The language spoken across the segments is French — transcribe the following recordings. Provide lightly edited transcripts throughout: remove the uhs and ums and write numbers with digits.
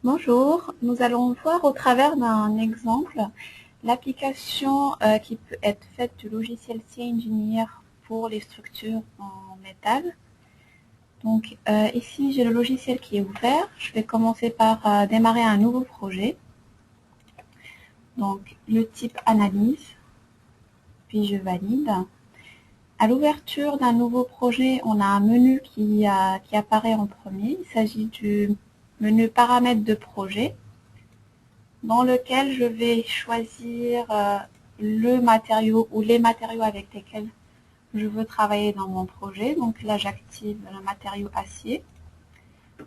Bonjour, nous allons voir au travers d'un exemple l'application qui peut être faite du logiciel C-Engineer pour les structures en métal. Donc ici j'ai le logiciel qui est ouvert. Je vais commencer par démarrer un nouveau projet. Donc le type analyse, puis je valide. À l'ouverture d'un nouveau projet, on a un menu qui apparaît en premier. Il s'agit du menu paramètres de projet, dans lequel je vais choisir le matériau ou les matériaux avec lesquels je veux travailler dans mon projet. Donc là, j'active le matériau acier.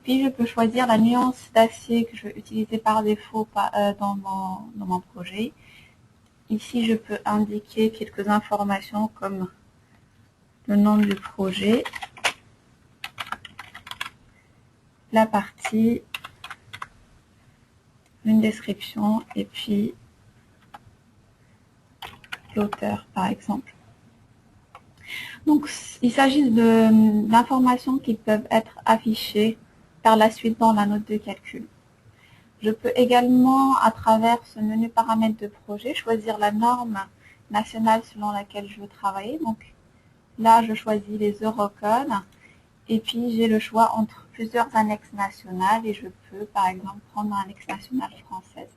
Puis je peux choisir la nuance d'acier que je veux utiliser par défaut dans mon projet. Ici, je peux indiquer quelques informations comme le nom du projet, la partie, une description et puis l'auteur, par exemple. Donc, il s'agit d'informations qui peuvent être affichées par la suite dans la note de calcul. Je peux également, à travers ce menu paramètres de projet, choisir la norme nationale selon laquelle je veux travailler. Donc là, je choisis les Eurocodes et puis j'ai le choix entre plusieurs annexes nationales et je peux, par exemple, prendre l'annexe nationale française.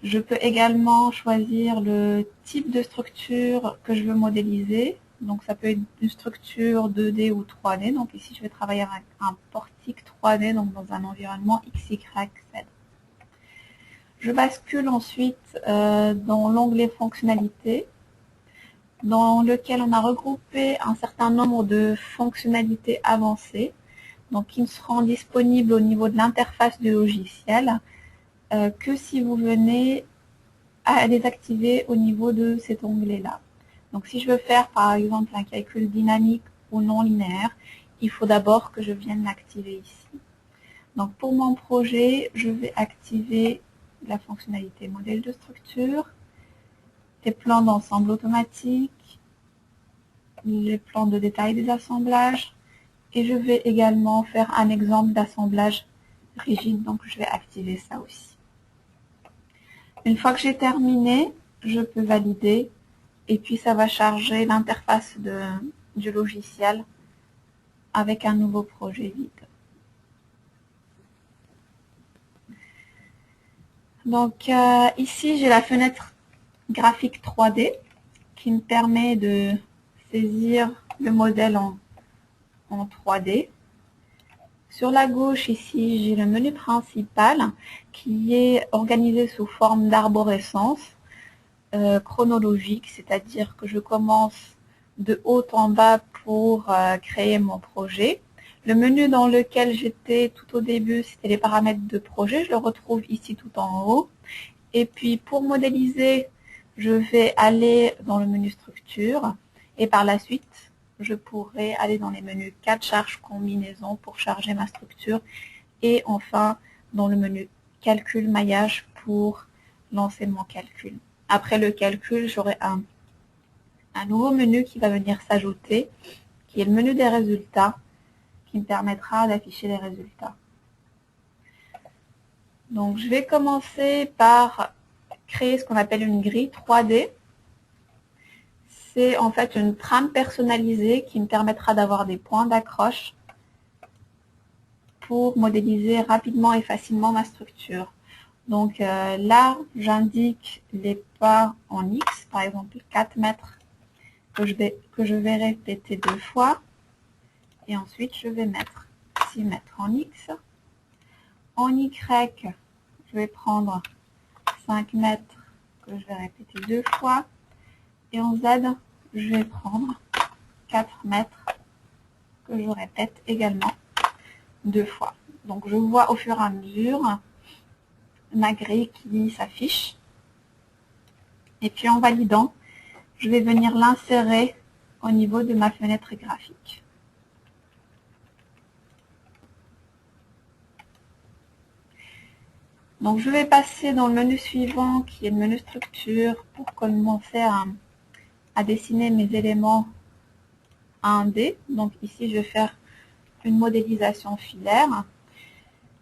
Je peux également choisir le type de structure que je veux modéliser. Donc ça peut être une structure 2D ou 3D. Donc ici, je vais travailler avec un portique 3D, donc dans un environnement XYZ. Je bascule ensuite dans l'onglet fonctionnalités, dans lequel on a regroupé un certain nombre de fonctionnalités avancées, donc qui ne seront disponibles au niveau de l'interface du logiciel que si vous venez à les activer au niveau de cet onglet-là. Donc si je veux faire par exemple un calcul dynamique ou non linéaire, il faut d'abord que je vienne l'activer ici. Donc pour mon projet, je vais activer la fonctionnalité modèle de structure, les plans d'ensemble automatique, les plans de détail des assemblages, et je vais également faire un exemple d'assemblage rigide, donc je vais activer ça aussi. Une fois que j'ai terminé, je peux valider et puis ça va charger l'interface du logiciel avec un nouveau projet vide. Donc ici, j'ai la fenêtre graphique 3D qui me permet de saisir le modèle en 3D. Sur la gauche, ici, j'ai le menu principal qui est organisé sous forme d'arborescence chronologique, c'est-à-dire que je commence de haut en bas pour créer mon projet. Le menu dans lequel j'étais tout au début, c'était les paramètres de projet. Je le retrouve ici tout en haut. Et puis, pour modéliser, je vais aller dans le menu structure. Et par la suite, je pourrai aller dans les menus 4 charge combinaison pour charger ma structure. Et enfin, dans le menu calcul maillage pour lancer mon calcul. Après le calcul, j'aurai un nouveau menu qui va venir s'ajouter, qui est le menu des résultats, qui me permettra d'afficher les résultats. Donc, je vais commencer par créer ce qu'on appelle une grille 3D. C'est en fait une trame personnalisée qui me permettra d'avoir des points d'accroche pour modéliser rapidement et facilement ma structure. Donc là, j'indique les pas en X, par exemple 4 mètres que je vais répéter 2 fois. Et ensuite, je vais mettre 6 mètres en X. En Y, je vais prendre 5 mètres que je vais répéter 2 fois. Et en Z, je vais prendre 4 mètres que je répète également 2 fois. Donc je vois au fur et à mesure ma grille qui s'affiche. Et puis en validant, je vais venir l'insérer au niveau de ma fenêtre graphique. Donc je vais passer dans le menu suivant qui est le menu structure pour commencer à dessiner mes éléments 1D. Donc ici je vais faire une modélisation filaire.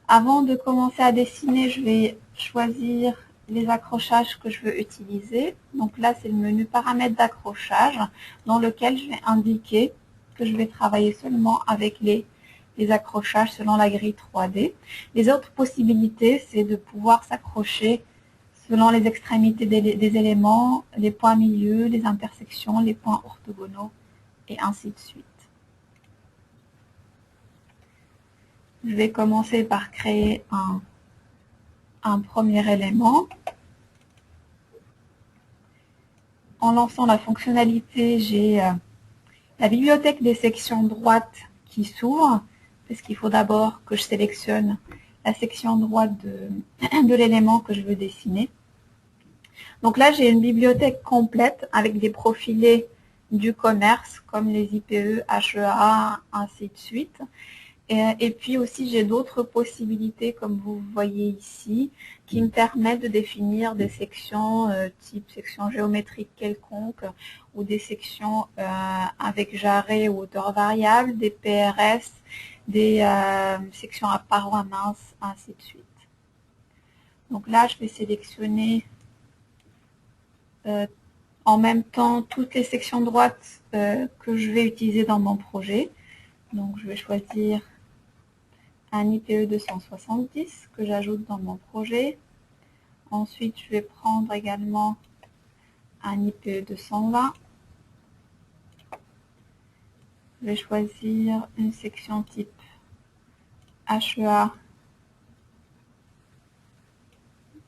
Avant de commencer à dessiner, je vais choisir les accrochages que je veux utiliser. Donc là, c'est le menu paramètres d'accrochage dans lequel je vais indiquer que je vais travailler seulement avec les accrochages selon la grille 3D. Les autres possibilités, c'est de pouvoir s'accrocher selon les extrémités des éléments, les points milieux, les intersections, les points orthogonaux et ainsi de suite. Je vais commencer par créer un premier élément. En lançant la fonctionnalité, j'ai la bibliothèque des sections droites qui s'ouvre, parce qu'il faut d'abord que je sélectionne la section droite de l'élément que je veux dessiner. Donc là, j'ai une bibliothèque complète avec des profilés du commerce, comme les IPE, HEA, ainsi de suite. Et puis aussi, j'ai d'autres possibilités, comme vous voyez ici, qui me permettent de définir des sections type section géométrique quelconque, ou des sections avec jarret ou hauteur variable, des PRS, des sections à parois minces, ainsi de suite. Donc là, je vais sélectionner en même temps toutes les sections droites que je vais utiliser dans mon projet. Donc je vais choisir un IPE 270 que j'ajoute dans mon projet. Ensuite, je vais prendre également un IPE 220. Je vais choisir une section type HEA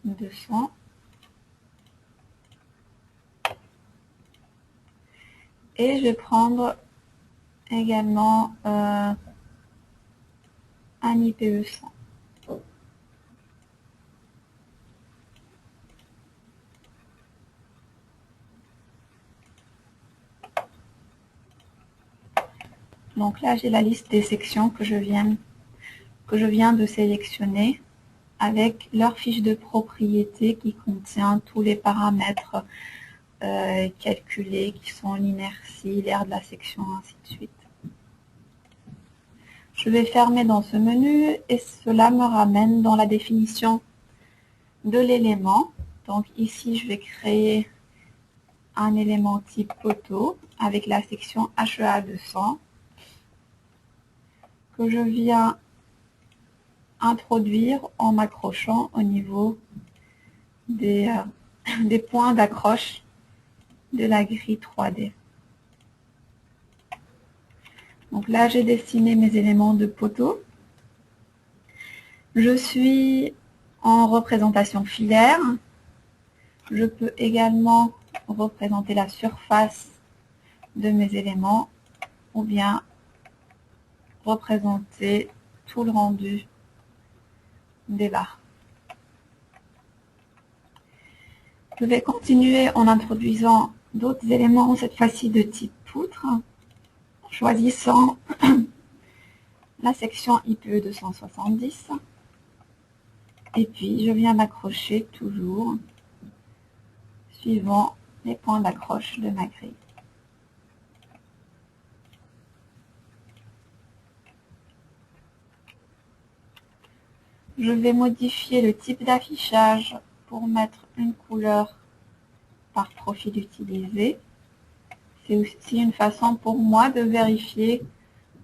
200. Et je vais prendre également un IPE 100. Donc là, j'ai la liste des sections que je viens de sélectionner avec leur fiche de propriété qui contient tous les paramètres calculés qui sont l'inertie, l'aire de la section, ainsi de suite. Je vais fermer dans ce menu et cela me ramène dans la définition de l'élément. Donc ici, je vais créer un élément type poteau avec la section HEA 200 que je viens introduire en m'accrochant au niveau des points d'accroche de la grille 3D. Donc là, j'ai dessiné mes éléments de poteau. Je suis en représentation filaire. Je peux également représenter la surface de mes éléments ou bien représenter tout le rendu des barres. Je vais continuer en introduisant d'autres éléments, cette fois-ci de type poutre, en choisissant la section IPE 270. Et puis, je viens m'accrocher toujours suivant les points d'accroche de ma grille. Je vais modifier le type d'affichage pour mettre une couleur par profil utilisé. C'est aussi une façon pour moi de vérifier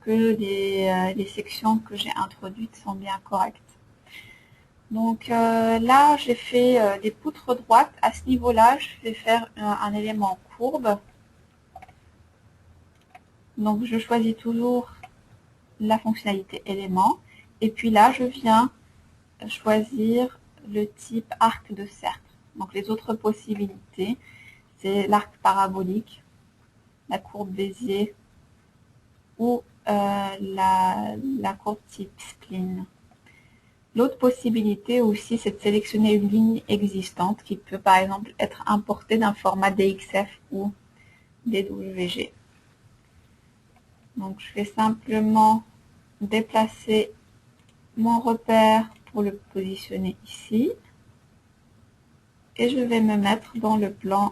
que les sections que j'ai introduites sont bien correctes. Donc là, j'ai fait des poutres droites. À ce niveau-là, je vais faire un élément courbe. Donc je choisis toujours la fonctionnalité élément. Et puis là, je viens choisir le type arc de cercle. Donc les autres possibilités, c'est l'arc parabolique, la courbe Bézier ou la courbe type spline. L'autre possibilité aussi, c'est de sélectionner une ligne existante qui peut par exemple être importée d'un format DXF ou DWG. Donc je vais simplement déplacer mon repère pour le positionner ici. Et je vais me mettre dans le plan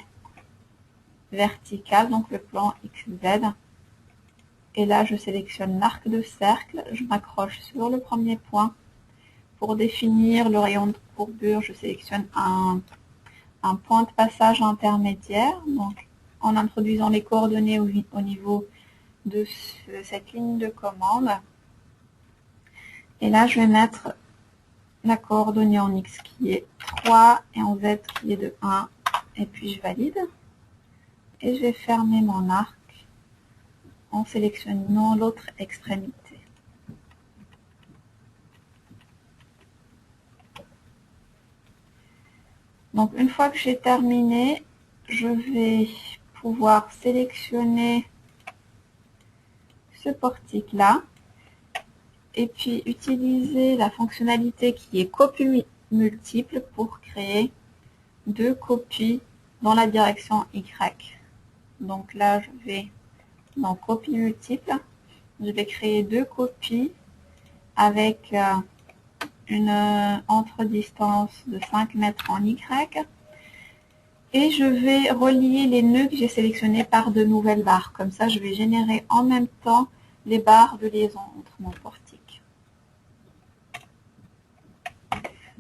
vertical, donc le plan XZ. Et là, je sélectionne l'arc de cercle, je m'accroche sur le premier point. Pour définir le rayon de courbure, je sélectionne un point de passage intermédiaire, donc en introduisant les coordonnées au niveau de cette ligne de commande. Et là, je vais mettre la coordonnée en X qui est 3 et en Z qui est de 1. Et puis je valide. Et je vais fermer mon arc en sélectionnant l'autre extrémité. Donc une fois que j'ai terminé, je vais pouvoir sélectionner ce portique-là et puis utiliser la fonctionnalité qui est copie multiple pour créer 2 copies dans la direction Y. Donc là, je vais dans copie multiple, je vais créer 2 copies avec une entre-distance de 5 mètres en Y. Et je vais relier les nœuds que j'ai sélectionnés par de nouvelles barres. Comme ça, je vais générer en même temps les barres de liaison entre mon portique.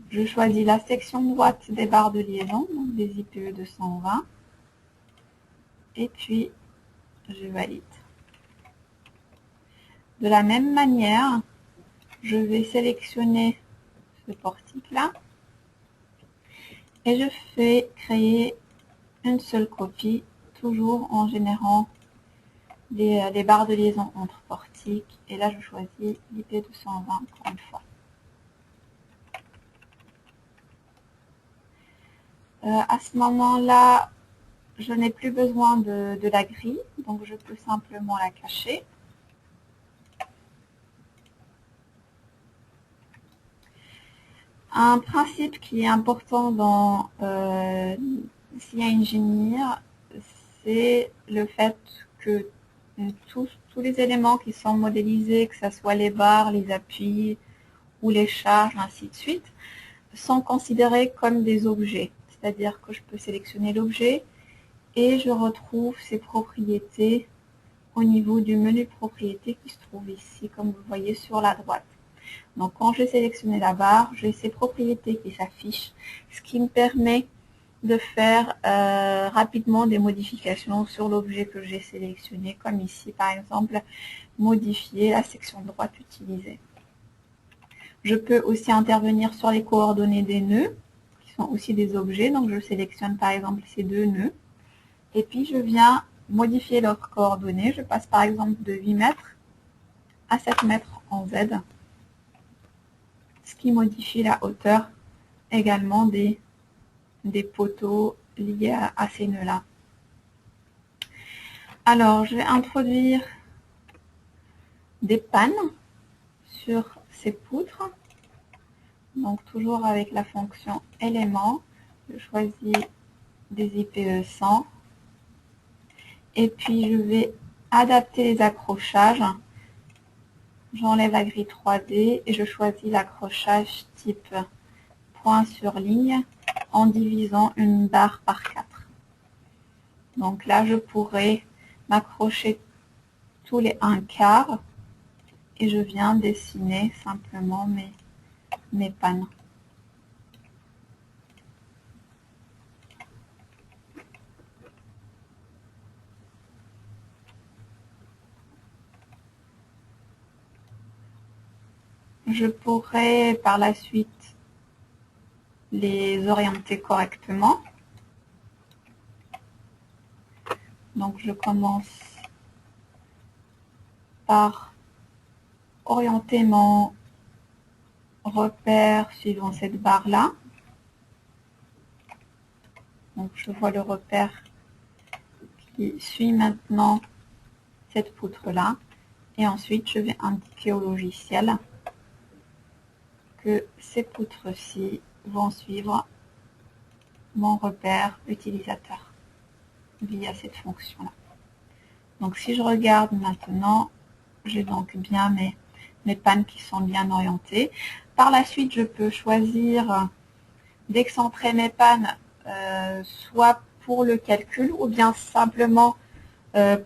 Je choisis la section droite des barres de liaison, donc des IPE 220. Et puis, je valide. De la même manière, je vais sélectionner ce portique-là. Et je fais créer une seule copie, toujours en générant les barres de liaison entre portiques. Et là, je choisis l'IP220 encore une fois. À ce moment-là, je n'ai plus besoin de la grille, donc je peux simplement la cacher. Un principe qui est important dans CI Engineer, c'est le fait que tous les éléments qui sont modélisés, que ce soit les barres, les appuis ou les charges, ainsi de suite, sont considérés comme des objets. C'est-à-dire que je peux sélectionner l'objet et je retrouve ses propriétés au niveau du menu propriétés qui se trouve ici, comme vous voyez sur la droite. Donc quand j'ai sélectionné la barre, j'ai ces propriétés qui s'affichent, ce qui me permet de faire rapidement des modifications sur l'objet que j'ai sélectionné, comme ici par exemple, modifier la section droite utilisée. Je peux aussi intervenir sur les coordonnées des nœuds, qui sont aussi des objets. Donc je sélectionne par exemple ces 2 nœuds. Et puis je viens modifier leurs coordonnées. Je passe par exemple de 8 mètres à 7 mètres en Z. Ce qui modifie la hauteur également des poteaux liés à ces nœuds-là. Alors je vais introduire des pannes sur ces poutres. Donc toujours avec la fonction élément, je choisis des IPE 100 et puis je vais adapter les accrochages. J'enlève la grille 3D et je choisis l'accrochage type point sur ligne en divisant une barre par 4. Donc là je pourrais m'accrocher tous les 1/4 et je viens dessiner simplement mes pannes. Je pourrais par la suite les orienter correctement. Donc je commence par orienter mon repère suivant cette barre-là. Donc je vois le repère qui suit maintenant cette poutre-là. Et ensuite, je vais indiquer au logiciel que ces poutres-ci vont suivre mon repère utilisateur via cette fonction-là. Donc si je regarde maintenant, j'ai donc bien mes pannes qui sont bien orientées. Par la suite, je peux choisir d'excentrer mes pannes soit pour le calcul ou bien simplement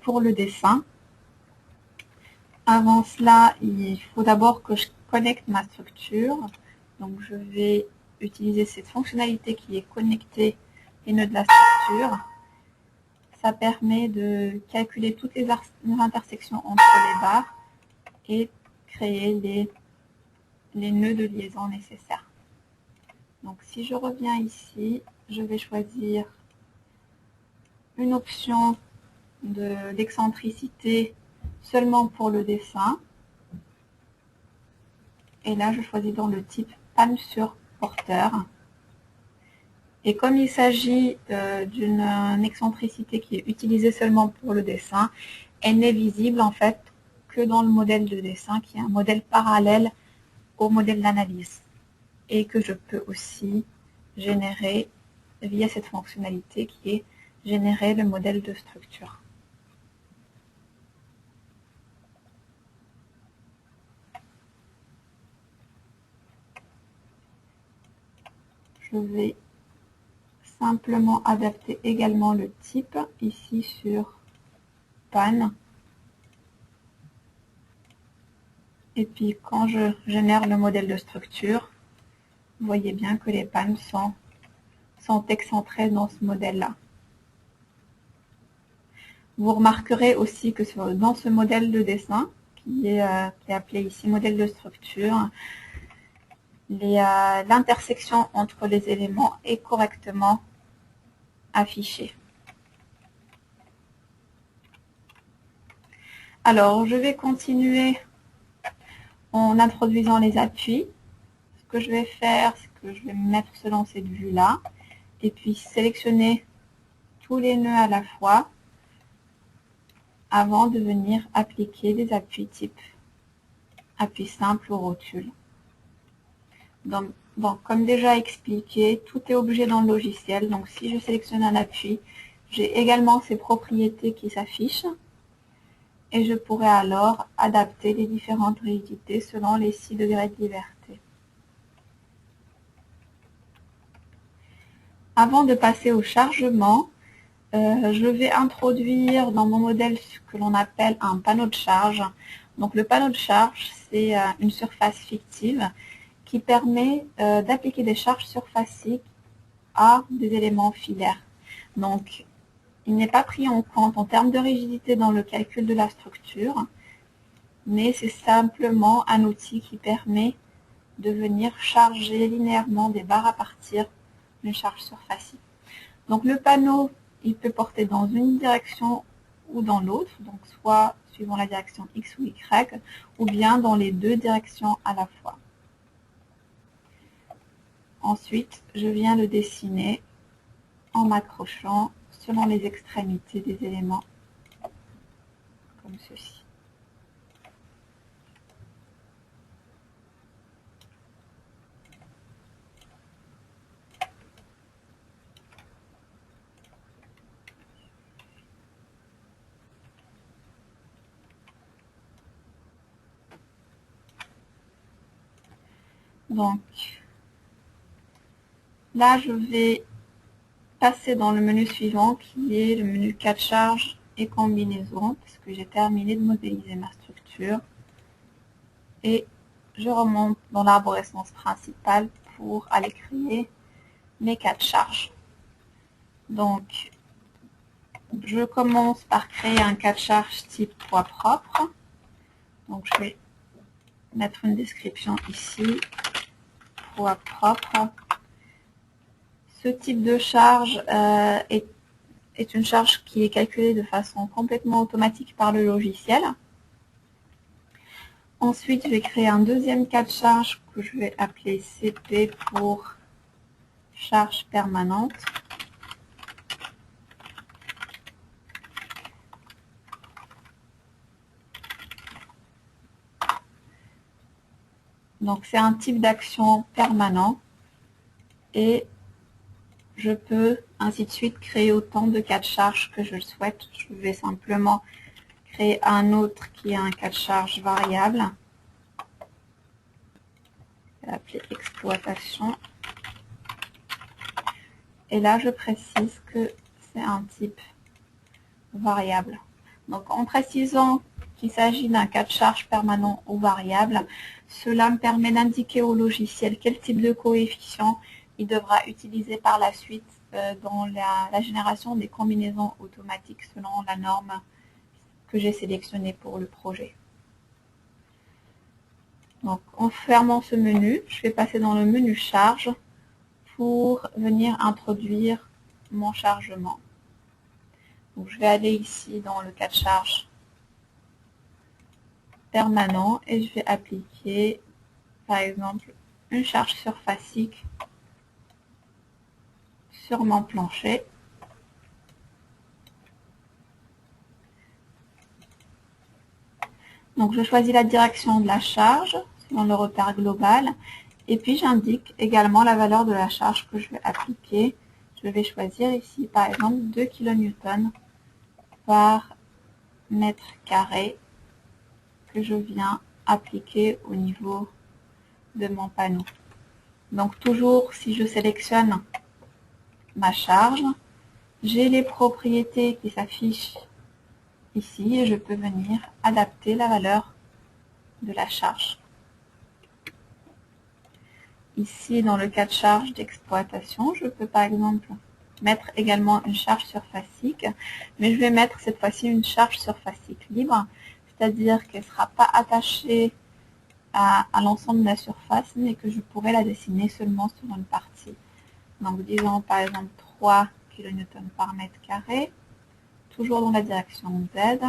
pour le dessin. Avant cela, il faut d'abord que je connecte ma structure. Donc je vais utiliser cette fonctionnalité qui est connecter les nœuds de la structure. Ça permet de calculer toutes les intersections entre les barres et créer les nœuds de liaison nécessaires. Donc si je reviens ici, je vais choisir une option d'excentricité seulement pour le dessin. Et là, je choisis dans le type panne sur porteur. Et comme il s'agit d'une excentricité qui est utilisée seulement pour le dessin, elle n'est visible en fait que dans le modèle de dessin, qui est un modèle parallèle au modèle d'analyse. Et que je peux aussi générer via cette fonctionnalité qui est générer le modèle de structure. Je vais simplement adapter également le type ici sur panne. Et puis quand je génère le modèle de structure, vous voyez bien que les pannes sont excentrées dans ce modèle-là. Vous remarquerez aussi que dans ce modèle de dessin, qui est appelé ici modèle de structure, l'intersection entre les éléments est correctement affichée. Alors, je vais continuer en introduisant les appuis. Ce que je vais faire, c'est que je vais me mettre selon cette vue-là, et puis sélectionner tous les nœuds à la fois avant de venir appliquer des appuis type appui simple ou rotule. Donc, bon, comme déjà expliqué, tout est objet dans le logiciel. Donc si je sélectionne un appui, j'ai également ses propriétés qui s'affichent. Et je pourrais alors adapter les différentes rigidités selon les 6 degrés de liberté. Avant de passer au chargement, je vais introduire dans mon modèle ce que l'on appelle un panneau de charge. Donc le panneau de charge, c'est une surface fictive qui permet d'appliquer des charges surfaciques à des éléments filaires. Donc il n'est pas pris en compte en termes de rigidité dans le calcul de la structure, mais c'est simplement un outil qui permet de venir charger linéairement des barres à partir d'une charge surfacique. Donc le panneau, il peut porter dans une direction ou dans l'autre, donc soit suivant la direction X ou Y, ou bien dans les deux directions à la fois. Ensuite, je viens le dessiner en m'accrochant selon les extrémités des éléments, comme ceci. Donc, là, je vais passer dans le menu suivant qui est le menu cas de charge et combinaison, parce que j'ai terminé de modéliser ma structure. Et je remonte dans l'arborescence principale pour aller créer mes cas de charge. Donc, je commence par créer un cas de charge type poids propre. Donc, je vais mettre une description ici, poids propre. Ce type de charge est une charge qui est calculée de façon complètement automatique par le logiciel. Ensuite, je vais créer un deuxième cas de charge que je vais appeler CP pour charge permanente. Donc, c'est un type d'action permanent et je peux ainsi de suite créer autant de cas de charge que je le souhaite. Je vais simplement créer un autre qui est un cas de charge variable. Je vais l'appeler exploitation. Et là, je précise que c'est un type variable. Donc, en précisant qu'il s'agit d'un cas de charge permanent ou variable. Cela me permet d'indiquer au logiciel quel type de coefficient il devra utiliser par la suite dans la génération des combinaisons automatiques selon la norme que j'ai sélectionnée pour le projet. Donc, en fermant ce menu, je vais passer dans le menu charge pour venir introduire mon chargement. Donc, je vais aller ici dans le cas de charge permanent et je vais appliquer, par exemple, une charge surfacique sur mon plancher. Donc, je choisis la direction de la charge selon le repère global. Et puis, j'indique également la valeur de la charge que je vais appliquer. Je vais choisir ici, par exemple, 2 kN par mètre carré que je viens appliquer au niveau de mon panneau. Donc, toujours, si je sélectionne ma charge, j'ai les propriétés qui s'affichent ici et je peux venir adapter la valeur de la charge. Ici, dans le cas de charge d'exploitation, je peux par exemple mettre également une charge surfacique, mais je vais mettre cette fois-ci une charge surfacique libre, c'est-à-dire qu'elle ne sera pas attachée à l'ensemble de la surface, mais que je pourrais la dessiner seulement sur une partie. Donc disons par exemple 3 kN par mètre carré, toujours dans la direction Z,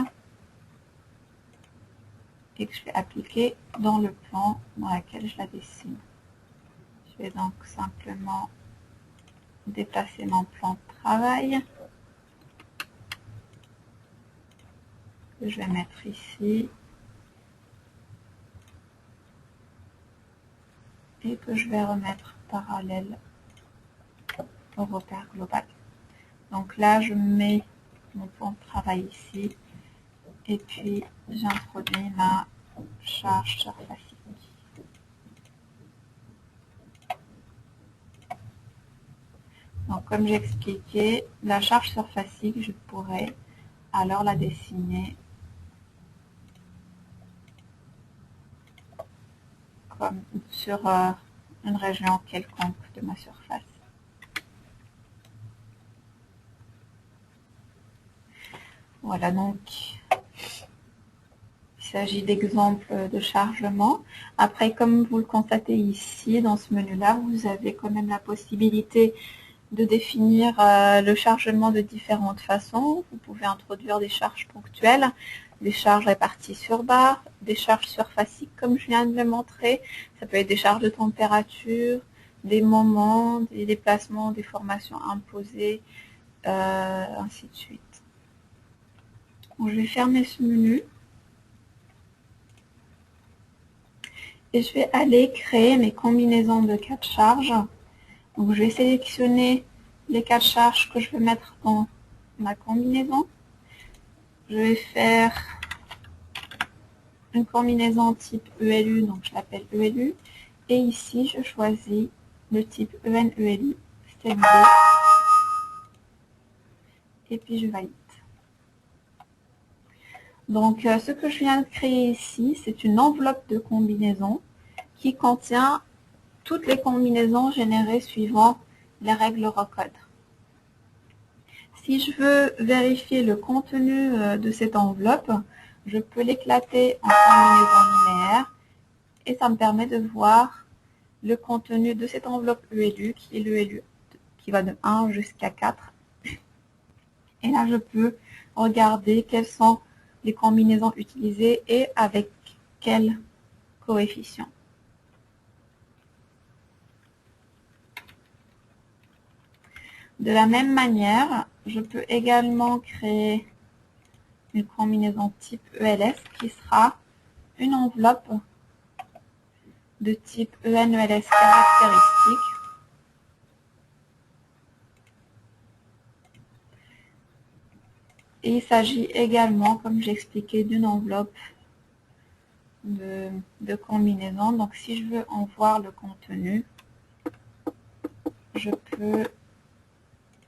et que je vais appliquer dans le plan dans lequel je la dessine. Je vais donc simplement déplacer mon plan de travail, que je vais mettre ici, et que je vais remettre parallèle au repère global. Donc là, je mets mon plan de travail ici, et puis j'introduis ma charge surfacique. Donc comme j'ai expliqué, la charge surfacique, je pourrais alors la dessiner comme sur une région quelconque de ma surface. Voilà, donc il s'agit d'exemples de chargement. Après, comme vous le constatez ici, dans ce menu-là, vous avez quand même la possibilité de définir le chargement de différentes façons. Vous pouvez introduire des charges ponctuelles, des charges réparties sur barre, des charges surfaciques comme je viens de le montrer. Ça peut être des charges de température, des moments, des déplacements, des formations imposées, ainsi de suite. Donc, je vais fermer ce menu. Et je vais aller créer mes combinaisons de cas de charge. Donc, je vais sélectionner les cas de charge que je veux mettre dans ma combinaison. Je vais faire une combinaison type ELU, donc je l'appelle ELU. Et ici, je choisis le type EN-ELU, step B. Et puis, je valide. Donc, ce que je viens de créer ici, c'est une enveloppe de combinaison qui contient toutes les combinaisons générées suivant les règles Rocode. Si je veux vérifier le contenu de cette enveloppe, je peux l'éclater en combinaison linéaire et ça me permet de voir le contenu de cette enveloppe ELU, qui est l'ELU qui va de 1 jusqu'à 4. Et là, je peux regarder quelles sont les combinaisons utilisées et avec quel coefficient. De la même manière, je peux également créer une combinaison type ELS qui sera une enveloppe de type EN-ELS caractéristique. Et il s'agit également, comme j'expliquais, d'une enveloppe de combinaison. Donc si je veux en voir le contenu, je peux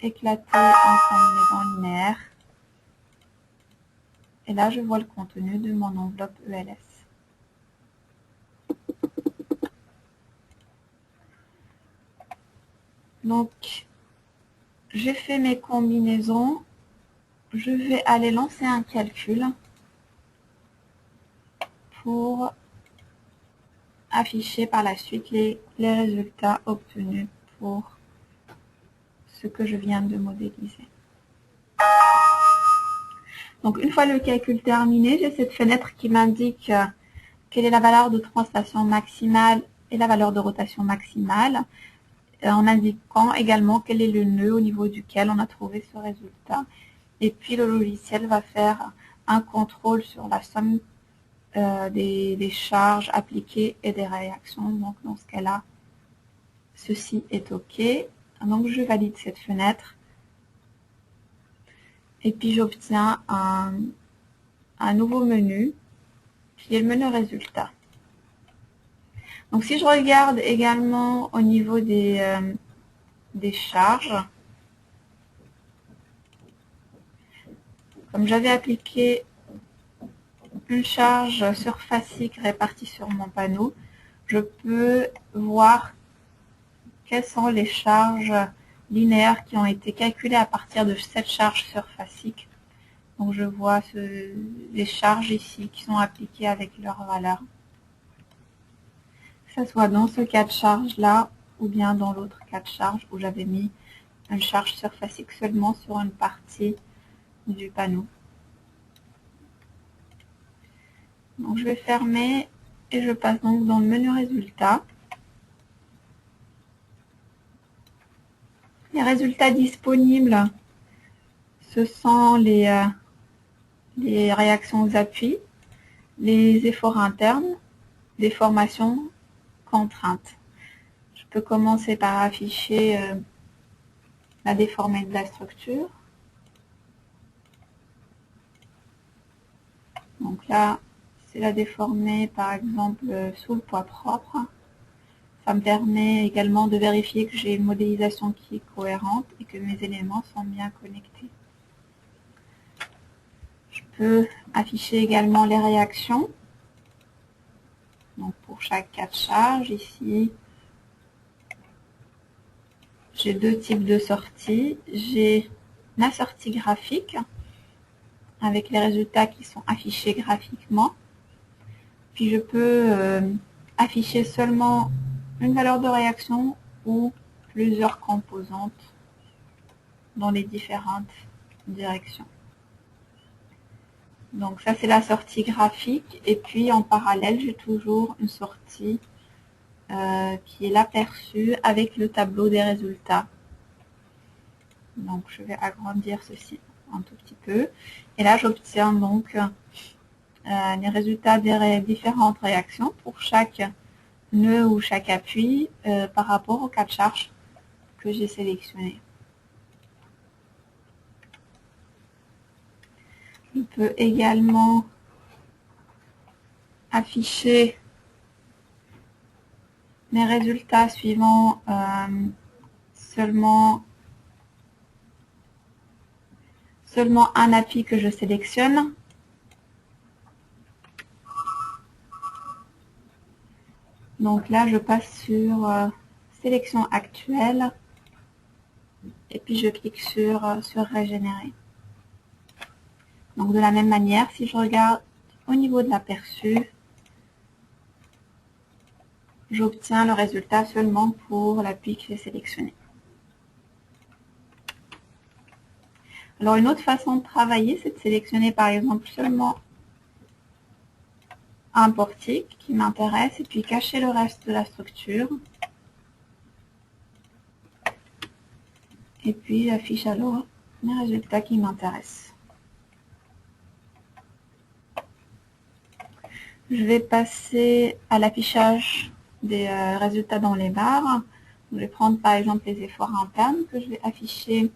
éclater en combinaison linéaire Et là, je vois le contenu de mon enveloppe ELS. Donc, j'ai fait mes combinaisons. Je vais aller lancer un calcul pour afficher par la suite les résultats obtenus pour ce que je viens de modéliser. Donc, une fois le calcul terminé, j'ai cette fenêtre qui m'indique quelle est la valeur de translation maximale et la valeur de rotation maximale, en indiquant également quel est le nœud au niveau duquel on a trouvé ce résultat. Et puis, le logiciel va faire un contrôle sur la somme des charges appliquées et des réactions. Donc, dans ce cas-là, ceci est OK. Donc, je valide cette fenêtre. Et puis, j'obtiens un nouveau menu qui est le menu résultat. Donc, si je regarde également au niveau des charges, comme j'avais appliqué une charge surfacique répartie sur mon panneau, je peux voir quelles sont les charges linéaires qui ont été calculées à partir de cette charge surfacique. Donc je vois les charges ici qui sont appliquées avec leur valeur. Que ce soit dans ce cas de charge là ou bien dans l'autre cas de charge où j'avais mis une charge surfacique seulement sur une partie du panneau. Donc je vais fermer et je passe donc dans le menu résultat. Les résultats disponibles, ce sont les réactions aux appuis, les efforts internes, déformations, contraintes. Je peux commencer par afficher la déformée de la structure. Donc là, c'est la déformée par exemple sous le poids propre. Ça me permet également de vérifier que j'ai une modélisation qui est cohérente et que mes éléments sont bien connectés. Je peux afficher également les réactions. Donc pour chaque cas de charge, ici, j'ai deux types de sorties. J'ai la sortie graphique avec les résultats qui sont affichés graphiquement. Puis je peux afficher seulement une valeur de réaction ou plusieurs composantes dans les différentes directions. Donc ça c'est la sortie graphique et puis en parallèle j'ai toujours une sortie qui est l'aperçu avec le tableau des résultats. Donc je vais agrandir ceci un tout petit peu et là j'obtiens donc les résultats des différentes réactions pour chaque nœud ou chaque appui par rapport au cas de charge que j'ai sélectionné. Je peux également afficher mes résultats suivant seulement un appui que je sélectionne. Donc là, je passe sur sélection actuelle et puis je clique sur régénérer. Donc de la même manière, si je regarde au niveau de l'aperçu, j'obtiens le résultat seulement pour l'appui que j'ai sélectionné. Alors une autre façon de travailler, c'est de sélectionner par exemple seulement un portique qui m'intéresse et puis cacher le reste de la structure. Et puis j'affiche alors mes résultats qui m'intéressent. Je vais passer à l'affichage des résultats dans les barres. Je vais prendre par exemple les efforts internes que je vais afficher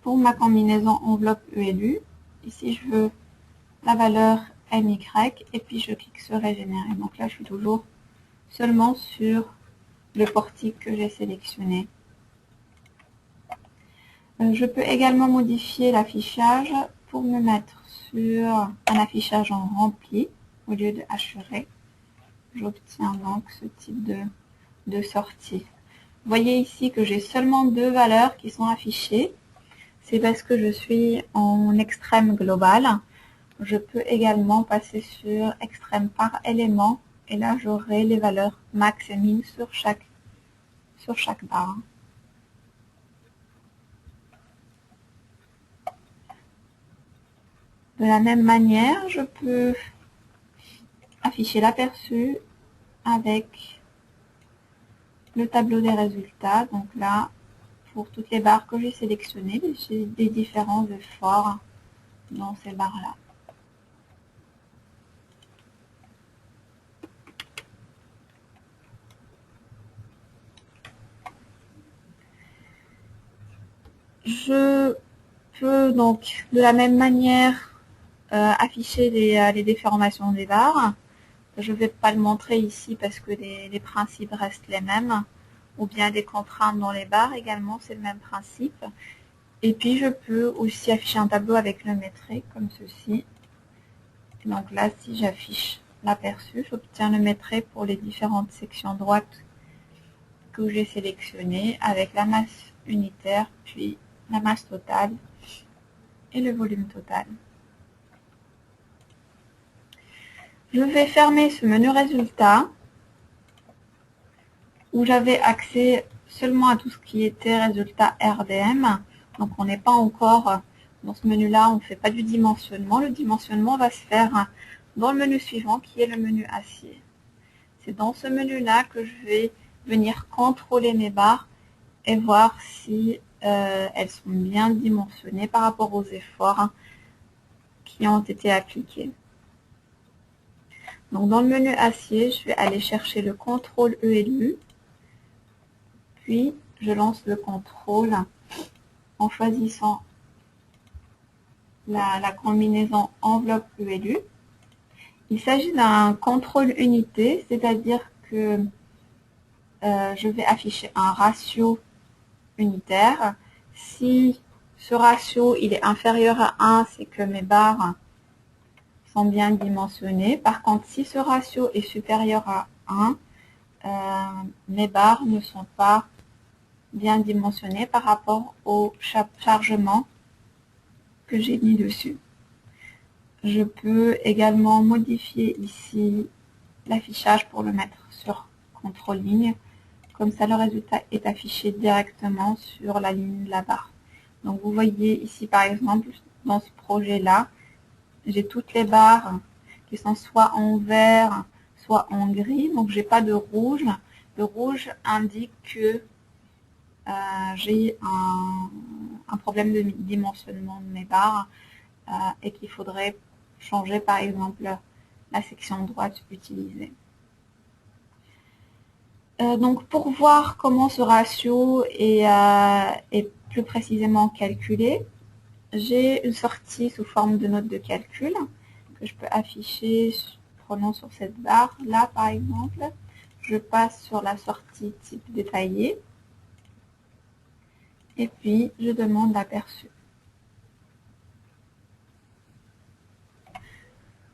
pour ma combinaison enveloppe ELU. Ici, je veux la valeur MY et puis je clique sur régénérer. Donc là, je suis toujours seulement sur le portique que j'ai sélectionné. Je peux également modifier l'affichage pour me mettre sur un affichage en rempli au lieu de assuré. J'obtiens donc ce type de sortie. Vous voyez ici que j'ai seulement 2 valeurs qui sont affichées. C'est parce que je suis en extrême global. Je peux également passer sur extrême par élément et là j'aurai les valeurs max et min sur chaque barre. De la même manière, je peux afficher l'aperçu avec le tableau des résultats. Donc là, pour toutes les barres que j'ai sélectionnées, j'ai des différents efforts dans ces barres-là. Je peux donc de la même manière afficher les déformations des barres. Je ne vais pas le montrer ici parce que les principes restent les mêmes. Ou bien des contraintes dans les barres également, c'est le même principe. Et puis je peux aussi afficher un tableau avec le métré comme ceci. Donc là, si j'affiche l'aperçu, j'obtiens le métré pour les différentes sections droites que j'ai sélectionnées avec la masse unitaire, puis la masse totale et le volume total. Je vais fermer ce menu résultat où j'avais accès seulement à tout ce qui était résultat RDM. Donc on n'est pas encore dans ce menu-là, on ne fait pas du dimensionnement. Le dimensionnement va se faire dans le menu suivant qui est le menu acier. C'est dans ce menu-là que je vais venir contrôler mes barres et voir si elles sont bien dimensionnées par rapport aux efforts qui ont été appliqués. Donc dans le menu acier, je vais aller chercher le contrôle ELU, puis je lance le contrôle en choisissant la combinaison enveloppe ELU. Il s'agit d'un contrôle unité, c'est-à-dire que je vais afficher un ratio unitaire. Si ce ratio il est inférieur à 1, c'est que mes barres sont bien dimensionnées. Par contre, si ce ratio est supérieur à 1, mes barres ne sont pas bien dimensionnées par rapport au chargement que j'ai mis dessus. Je peux également modifier ici l'affichage pour le mettre sur contrôle ligne. Comme ça, le résultat est affiché directement sur la ligne de la barre. Donc, vous voyez ici, par exemple, dans ce projet-là, j'ai toutes les barres qui sont soit en vert, soit en gris. Donc, j'ai pas de rouge. Le rouge indique que j'ai un problème de dimensionnement de mes barres et qu'il faudrait changer, par exemple, la section droite utilisée. Donc, pour voir comment ce ratio est plus précisément calculé, j'ai une sortie sous forme de note de calcul que je peux afficher prenant sur cette barre. Là, par exemple, je passe sur la sortie type détaillé et puis je demande l'aperçu.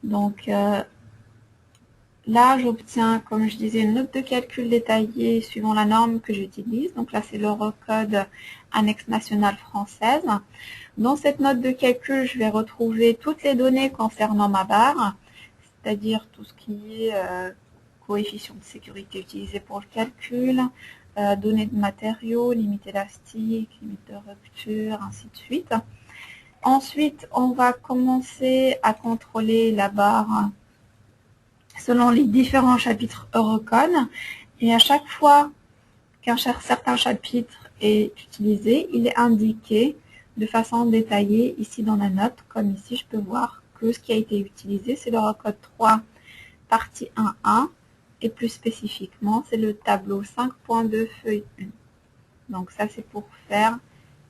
Donc, là, j'obtiens, comme je disais, une note de calcul détaillée suivant la norme que j'utilise. Donc là, c'est l'Eurocode Annexe nationale française. Dans cette note de calcul, je vais retrouver toutes les données concernant ma barre, c'est-à-dire tout ce qui est coefficient de sécurité utilisé pour le calcul, données de matériaux, limite élastique, limite de rupture, ainsi de suite. Ensuite, on va commencer à contrôler la barre selon les différents chapitres Eurocode. Et à chaque fois qu'un certain chapitre est utilisé, il est indiqué de façon détaillée ici dans la note. Comme ici, je peux voir que ce qui a été utilisé, c'est l'Eurocode 3, partie 1.1. Et plus spécifiquement, c'est le tableau 5.2 feuille 1. Donc ça, c'est pour faire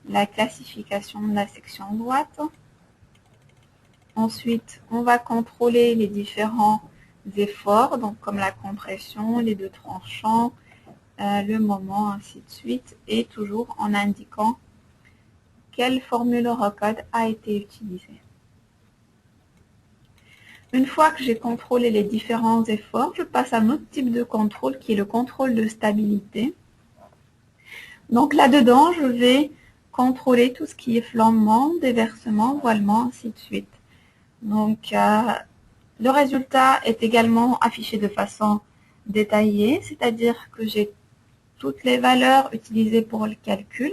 la classification de la section droite. Ensuite, on va contrôler les différents efforts, donc comme la compression, les deux tranchants, le moment, ainsi de suite, et toujours en indiquant quelle formule Eurocode a été utilisée. Une fois que j'ai contrôlé les différents efforts, je passe à un autre type de contrôle qui est le contrôle de stabilité. Donc là-dedans, je vais contrôler tout ce qui est flambement, déversement, voilement, ainsi de suite. Donc le résultat est également affiché de façon détaillée, c'est-à-dire que j'ai toutes les valeurs utilisées pour le calcul,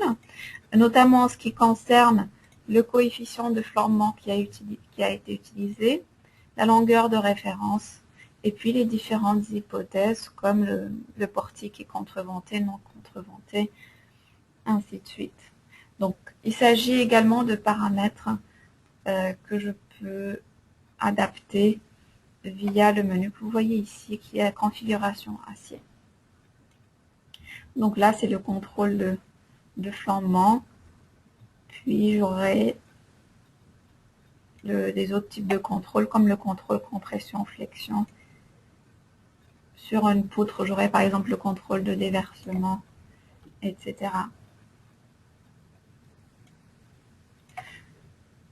notamment en ce qui concerne le coefficient de flambement qui a été utilisé, la longueur de référence, et puis les différentes hypothèses comme le portique est contreventé, non contreventé, ainsi de suite. Donc, il s'agit également de paramètres que je peux adapter via le menu que vous voyez ici, qui est la configuration acier. Donc là, c'est le contrôle de flambement. Puis j'aurai des autres types de contrôle, comme le contrôle compression-flexion. Sur une poutre, j'aurai par exemple le contrôle de déversement, etc.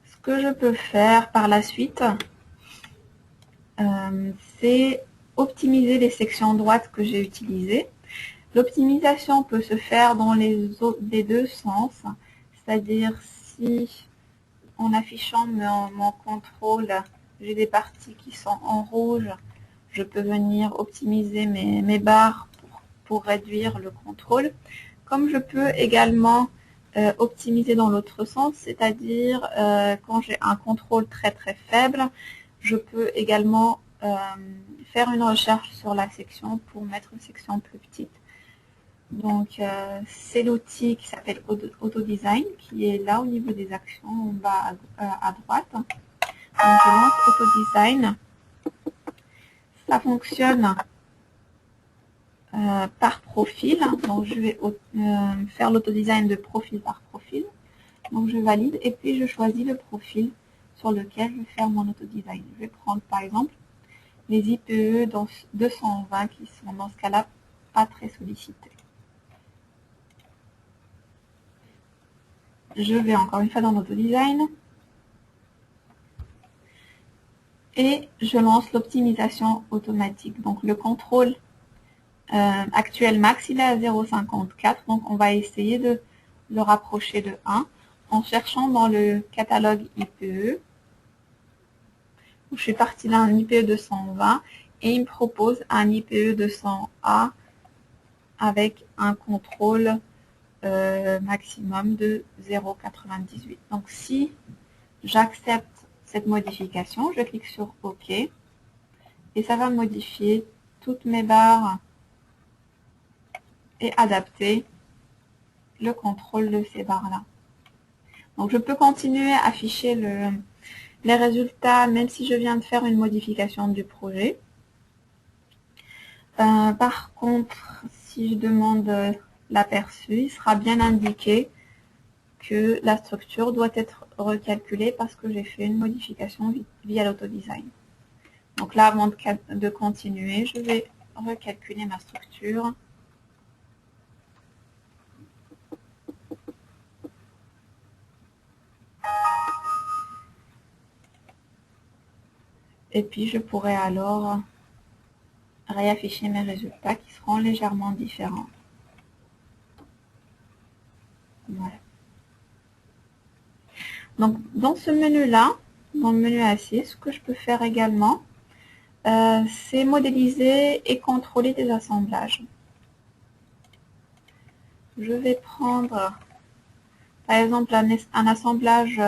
Ce que je peux faire par la suite, c'est optimiser les sections droites que j'ai utilisées. L'optimisation peut se faire dans les deux sens, c'est-à-dire si en affichant mon contrôle, j'ai des parties qui sont en rouge, je peux venir optimiser mes barres pour réduire le contrôle. Comme je peux également optimiser dans l'autre sens, c'est-à-dire quand j'ai un contrôle très très faible, je peux également faire une recherche sur la section pour mettre une section plus petite. Donc, c'est l'outil qui s'appelle Autodesign, qui est là au niveau des actions, en bas à droite. Donc, je lance Autodesign. Ça fonctionne par profil. Donc, je vais faire l'autodesign de profil par profil. Donc, je valide et puis je choisis le profil sur lequel je vais faire mon autodesign. Je vais prendre, par exemple, les IPE dans 220 qui sont, dans ce cas-là, pas très sollicités. Je vais encore une fois dans l'autodesign et je lance l'optimisation automatique. Donc le contrôle actuel max, il est à 0,54. Donc on va essayer de le rapprocher de 1 en cherchant dans le catalogue IPE. Je suis partie d'un IPE 220 et il me propose un IPE 200A avec un contrôle maximum de 0,98. Donc si j'accepte cette modification, je clique sur OK et ça va modifier toutes mes barres et adapter le contrôle de ces barres-là. Donc je peux continuer à afficher les résultats même si je viens de faire une modification du projet. Par contre, si je demande l'aperçu, il sera bien indiqué que la structure doit être recalculée parce que j'ai fait une modification via l'autodesign. Donc là, avant de continuer, je vais recalculer ma structure. Et puis, je pourrai alors réafficher mes résultats qui seront légèrement différents. Voilà. Donc, dans ce menu-là, dans le menu acier, ce que je peux faire également, c'est modéliser et contrôler des assemblages. Je vais prendre, par exemple, un assemblage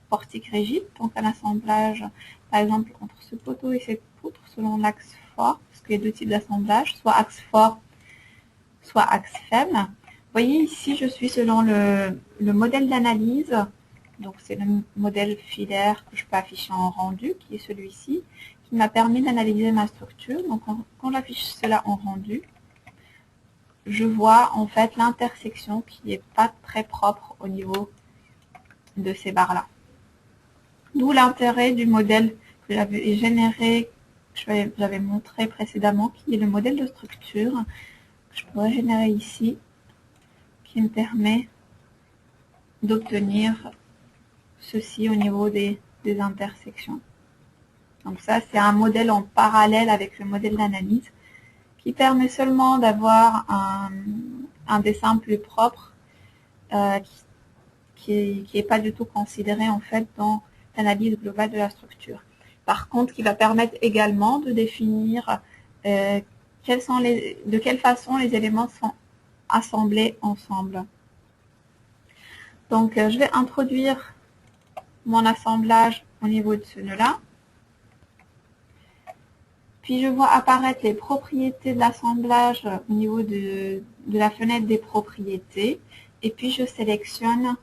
portique rigide, donc un assemblage, par exemple, entre ce poteau et cette poutre, selon l'axe fort, parce qu'il y a deux types d'assemblage, soit axe fort, soit axe faible. Vous voyez ici, je suis selon le modèle d'analyse. Donc, c'est le modèle filaire que je peux afficher en rendu, qui est celui-ci, qui m'a permis d'analyser ma structure. Donc, quand j'affiche cela en rendu, je vois en fait l'intersection qui n'est pas très propre au niveau de ces barres-là. D'où l'intérêt du modèle que j'avais généré, que j'avais montré précédemment, qui est le modèle de structure que je pourrais générer ici, qui me permet d'obtenir ceci au niveau des intersections. Donc ça, c'est un modèle en parallèle avec le modèle d'analyse qui permet seulement d'avoir un dessin plus propre qui n'est pas du tout considéré en fait dans l'analyse globale de la structure. Par contre, qui va permettre également de définir de quelle façon les éléments sont assemblés ensemble. Donc, je vais introduire mon assemblage au niveau de ce nœud-là. Puis, je vois apparaître les propriétés de l'assemblage au niveau de la fenêtre des propriétés. Et puis, je sélectionne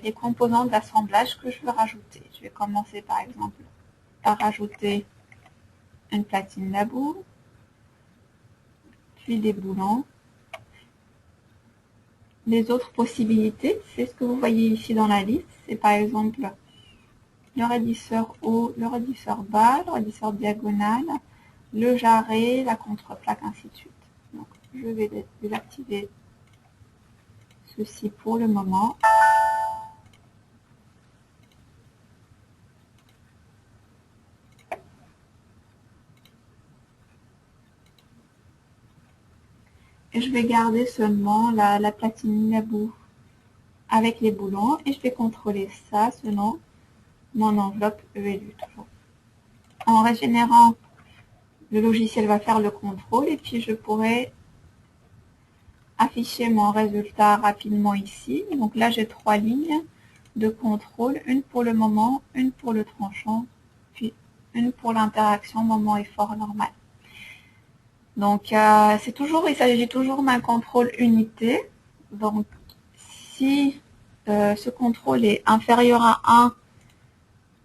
les composants d'assemblage que je veux rajouter. Je vais commencer par exemple par rajouter une platine d'about, puis des boulons. Les autres possibilités, c'est ce que vous voyez ici dans la liste. C'est par exemple le raidisseur haut, le raidisseur bas, le raidisseur diagonal, le jarret, la contreplaque, ainsi de suite. Donc, je vais désactiver ceci pour le moment. Et je vais garder seulement la platine d'about avec les boulons et je vais contrôler ça selon mon enveloppe ELU toujours. En régénérant, le logiciel va faire le contrôle et puis je pourrai afficher mon résultat rapidement ici. Donc là, j'ai 3 lignes de contrôle, une pour le moment, une pour le tranchant, puis une pour l'interaction moment effort normal. Donc, il s'agit toujours d'un contrôle unité. Donc, si ce contrôle est inférieur à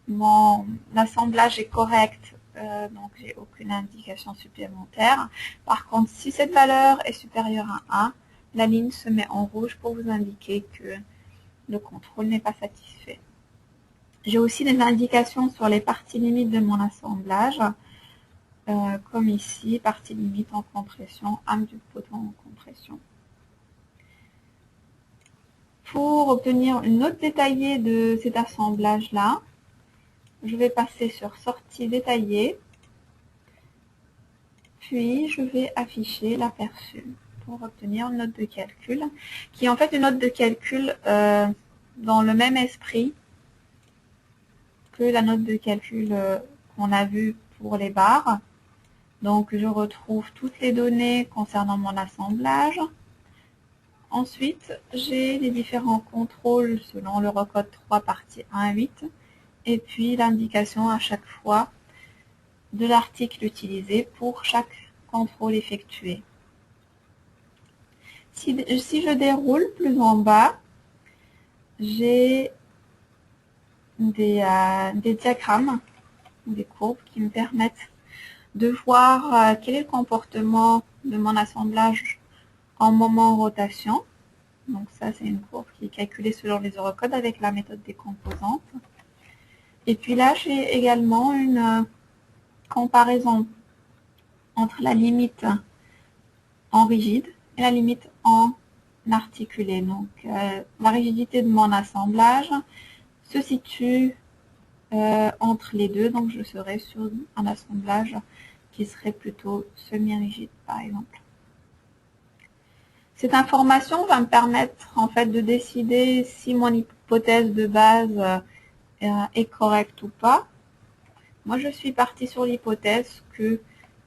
1, l'assemblage est correct, donc j'ai aucune indication supplémentaire. Par contre, si cette valeur est supérieure à 1, la ligne se met en rouge pour vous indiquer que le contrôle n'est pas satisfait. J'ai aussi des indications sur les parties limites de mon assemblage. Comme ici, partie limite en compression, âme du poteau en compression. Pour obtenir une note détaillée de cet assemblage-là, je vais passer sur sortie détaillée, puis je vais afficher l'aperçu pour obtenir une note de calcul, qui est en fait une note de calcul dans le même esprit que la note de calcul qu'on a vue pour les barres. Donc, je retrouve toutes les données concernant mon assemblage. Ensuite, j'ai les différents contrôles selon l'Eurocode 3 partie 1 à 8 et puis l'indication à chaque fois de l'article utilisé pour chaque contrôle effectué. Si je déroule plus en bas, j'ai des diagrammes, des courbes qui me permettent de voir quel est le comportement de mon assemblage en moment rotation. Donc ça, c'est une courbe qui est calculée selon les Eurocodes avec la méthode des composantes. Et puis là, j'ai également une comparaison entre la limite en rigide et la limite en articulé. Donc la rigidité de mon assemblage se situe entre les deux. Donc je serai sur un assemblage qui serait plutôt semi-rigide, par exemple. Cette information va me permettre en fait de décider si mon hypothèse de base est correcte ou pas. Moi, je suis partie sur l'hypothèse que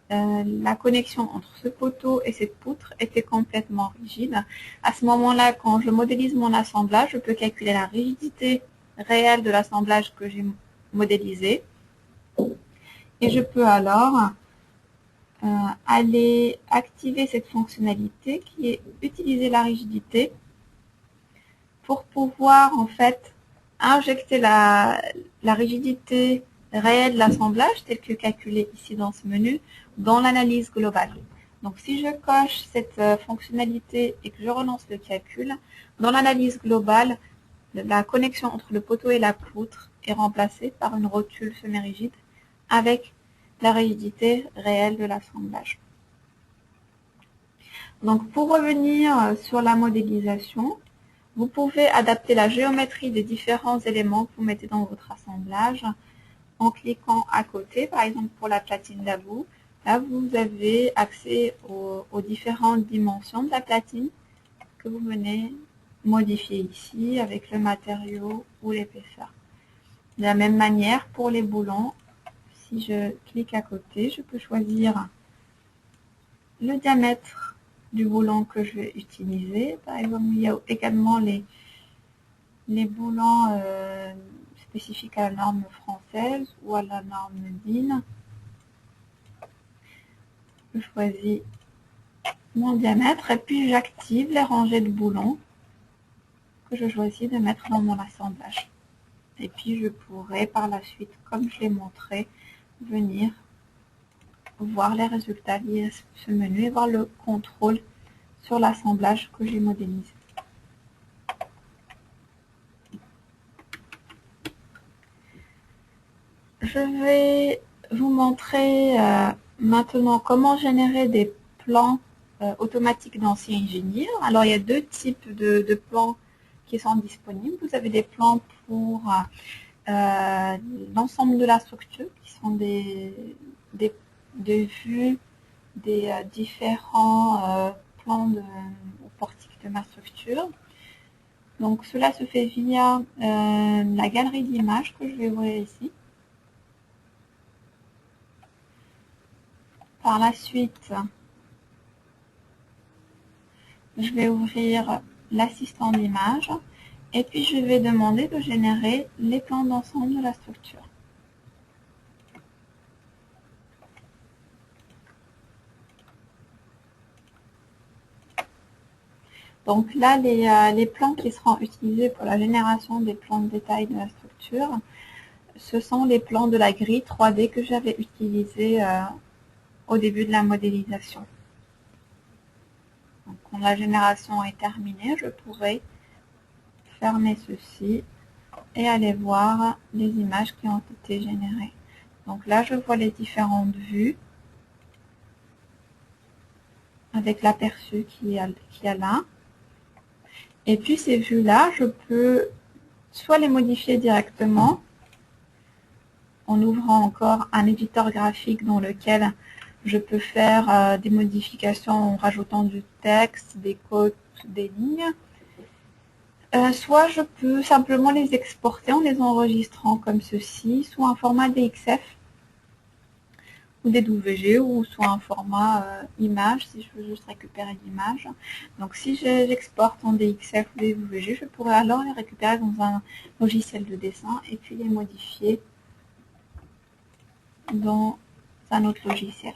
la connexion entre ce poteau et cette poutre était complètement rigide. À ce moment-là, quand je modélise mon assemblage, je peux calculer la rigidité réelle de l'assemblage que j'ai modélisé. Et je peux alors aller activer cette fonctionnalité qui est utiliser la rigidité pour pouvoir en fait injecter la rigidité réelle de l'assemblage telle que calculée ici dans ce menu dans l'analyse globale. Donc si je coche cette fonctionnalité et que je relance le calcul, dans l'analyse globale, la connexion entre le poteau et la poutre est remplacée par une rotule semi-rigide avec la rigidité réelle de l'assemblage. Donc pour revenir sur la modélisation, vous pouvez adapter la géométrie des différents éléments que vous mettez dans votre assemblage en cliquant à côté, par exemple pour la platine d'avoue, là vous avez accès aux différentes dimensions de la platine que vous venez modifier ici avec le matériau ou l'épaisseur. De la même manière pour les boulons, si je clique à côté, je peux choisir le diamètre du boulon que je vais utiliser. Par exemple, il y a également les boulons spécifiques à la norme française ou à la norme DIN. Je choisis mon diamètre et puis j'active les rangées de boulons que je choisis de mettre dans mon assemblage. Et puis je pourrai par la suite, comme je l'ai montré, venir voir les résultats liés à ce menu et voir le contrôle sur l'assemblage que j'ai modélisé. Je vais vous montrer maintenant comment générer des plans automatiques dans CEngineer. Alors il y a deux types de plans qui sont disponibles. Vous avez des plans pour l'ensemble de la structure, qui sont des vues des différents plans ou portiques de ma structure. Donc cela se fait via la galerie d'images que je vais ouvrir ici. Par la suite, je vais ouvrir l'assistant d'image et puis je vais demander de générer les plans d'ensemble de la structure. Donc là, les plans qui seront utilisés pour la génération des plans de détail de la structure, ce sont les plans de la grille 3D que j'avais utilisés au début de la modélisation. Donc, quand la génération est terminée, je pourrai fermer ceci et aller voir les images qui ont été générées. Donc là, je vois les différentes vues avec l'aperçu qu'il y a là. Et puis ces vues-là, je peux soit les modifier directement en ouvrant encore un éditeur graphique dans lequel je peux faire des modifications en rajoutant du texte, des codes, des lignes. Soit je peux simplement les exporter en les enregistrant comme ceci, sous un format DXF ou des WG ou soit un format image si je veux juste récupérer l'image. Donc si j'exporte en DXF ou des WG, je pourrais alors les récupérer dans un logiciel de dessin et puis les modifier dans un autre logiciel.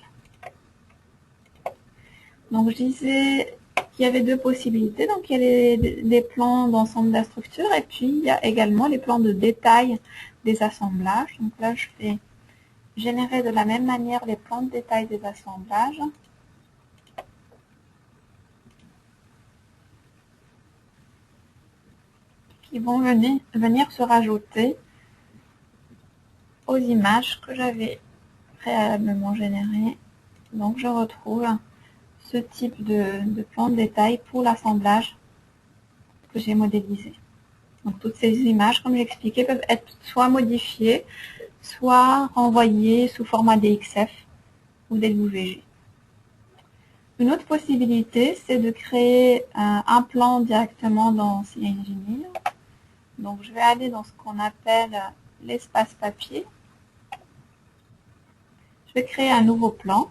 Donc je disais qu'il y avait deux possibilités. Donc il y a les plans d'ensemble de la structure et puis il y a également les plans de détail des assemblages. Donc là je vais générer de la même manière les plans de détail des assemblages. Qui vont venir se rajouter aux images que j'avais préalablement générées. Donc je retrouve ce type de plan de détail pour l'assemblage que j'ai modélisé. Donc toutes ces images, comme j'expliquais, peuvent être soit modifiées, soit renvoyées sous format DXF ou DWG. Une autre possibilité, c'est de créer un plan directement dans CEngineer. Donc je vais aller dans ce qu'on appelle l'espace papier. Je vais créer un nouveau plan.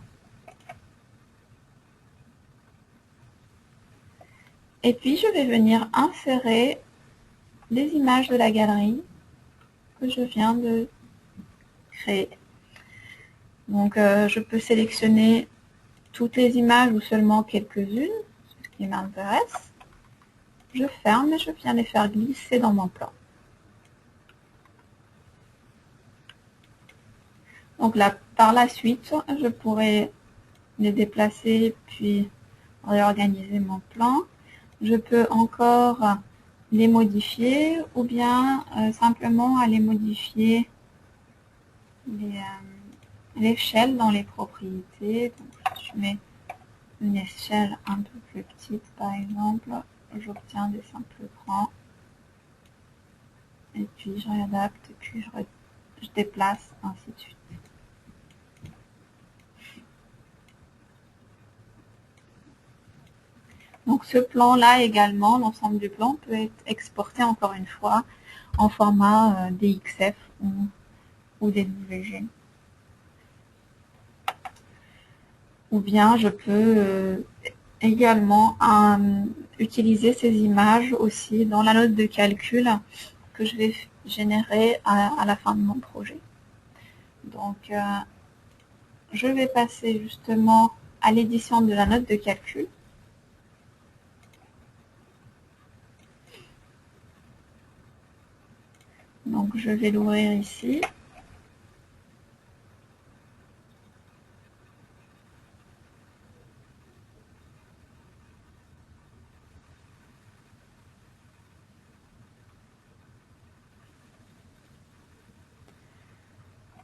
Et puis je vais venir insérer les images de la galerie que je viens de créer. Donc je peux sélectionner toutes les images ou seulement quelques-unes, ce qui m'intéresse. Je ferme et je viens les faire glisser dans mon plan. Donc là, par la suite, je pourrais les déplacer puis réorganiser mon plan. Je peux encore les modifier ou bien simplement aller modifier l'échelle dans les propriétés. Donc, je mets une échelle un peu plus petite par exemple. J'obtiens des simples grands. Et puis je réadapte et puis je déplace, ainsi de suite. Donc ce plan-là également, l'ensemble du plan peut être exporté encore une fois en format DXF ou DWG. Ou bien je peux également utiliser ces images aussi dans la note de calcul que je vais générer à la fin de mon projet. Donc je vais passer justement à l'édition de la note de calcul. Donc je vais l'ouvrir ici.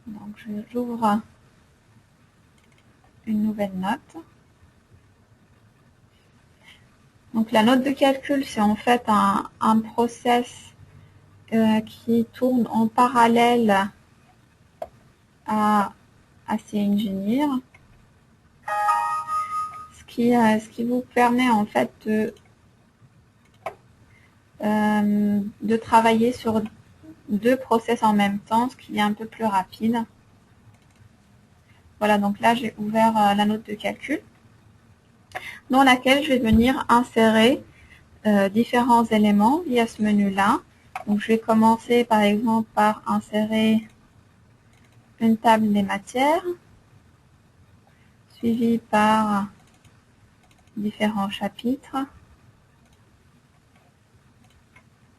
Donc j'ouvre une nouvelle note. Donc la note de calcul, c'est en fait un process qui tourne en parallèle à CEngineer, ce qui vous permet en fait de travailler sur deux process en même temps, ce qui est un peu plus rapide. Voilà, donc là j'ai ouvert la note de calcul dans laquelle je vais venir insérer différents éléments via ce menu-là. Donc je vais commencer par exemple par insérer une table des matières, suivie par différents chapitres.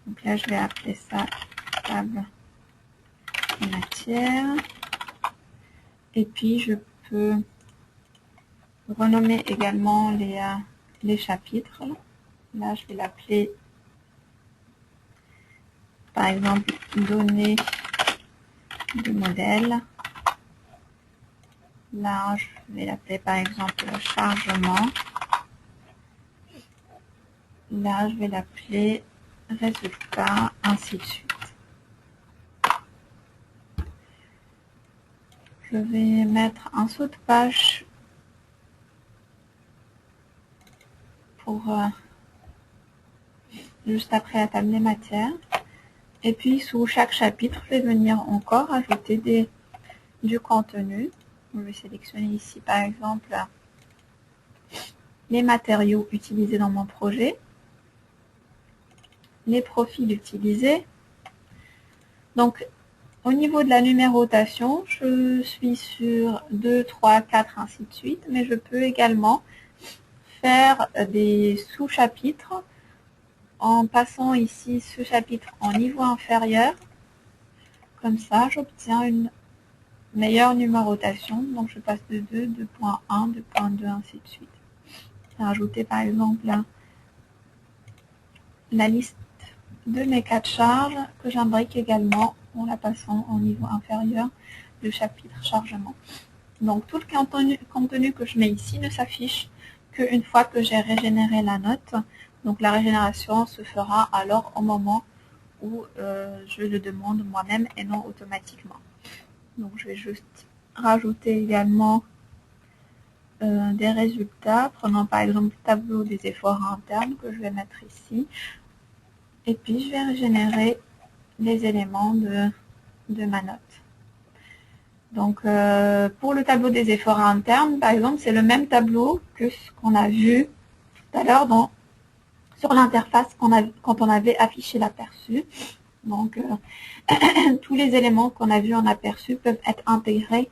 Donc là je vais appeler ça table des matières. Et puis je peux renommer également les chapitres. Là je vais l'appeler par exemple données de modèle. Là je vais l'appeler par exemple chargement. Là je vais l'appeler résultat, ainsi de suite. Je vais mettre un saut de page pour juste après la table des matières. Et puis sous chaque chapitre, je vais venir encore ajouter du contenu. Je vais sélectionner ici par exemple les matériaux utilisés dans mon projet, les profils utilisés. Donc au niveau de la numérotation, je suis sur 2, 3, 4, ainsi de suite, mais je peux également faire des sous-chapitres en passant ici ce chapitre en niveau inférieur. Comme ça, j'obtiens une meilleure numérotation. Donc je passe de 2, 2.1, 2.2, ainsi de suite. Rajouter par exemple la liste de mes cas de charge que j'imbrique également en la passant en niveau inférieur du chapitre chargement. Donc tout le contenu que je mets ici ne s'affiche qu'une fois que j'ai régénéré la note. Donc la régénération se fera alors au moment où je le demande moi-même et non automatiquement. Donc je vais juste rajouter également des résultats, prenant par exemple le tableau des efforts internes que je vais mettre ici. Et puis je vais régénérer les éléments de ma note. Donc pour le tableau des efforts internes, par exemple, c'est le même tableau que ce qu'on a vu tout à l'heure sur l'interface quand on avait affiché l'aperçu. Donc tous les éléments qu'on a vus en aperçu peuvent être intégrés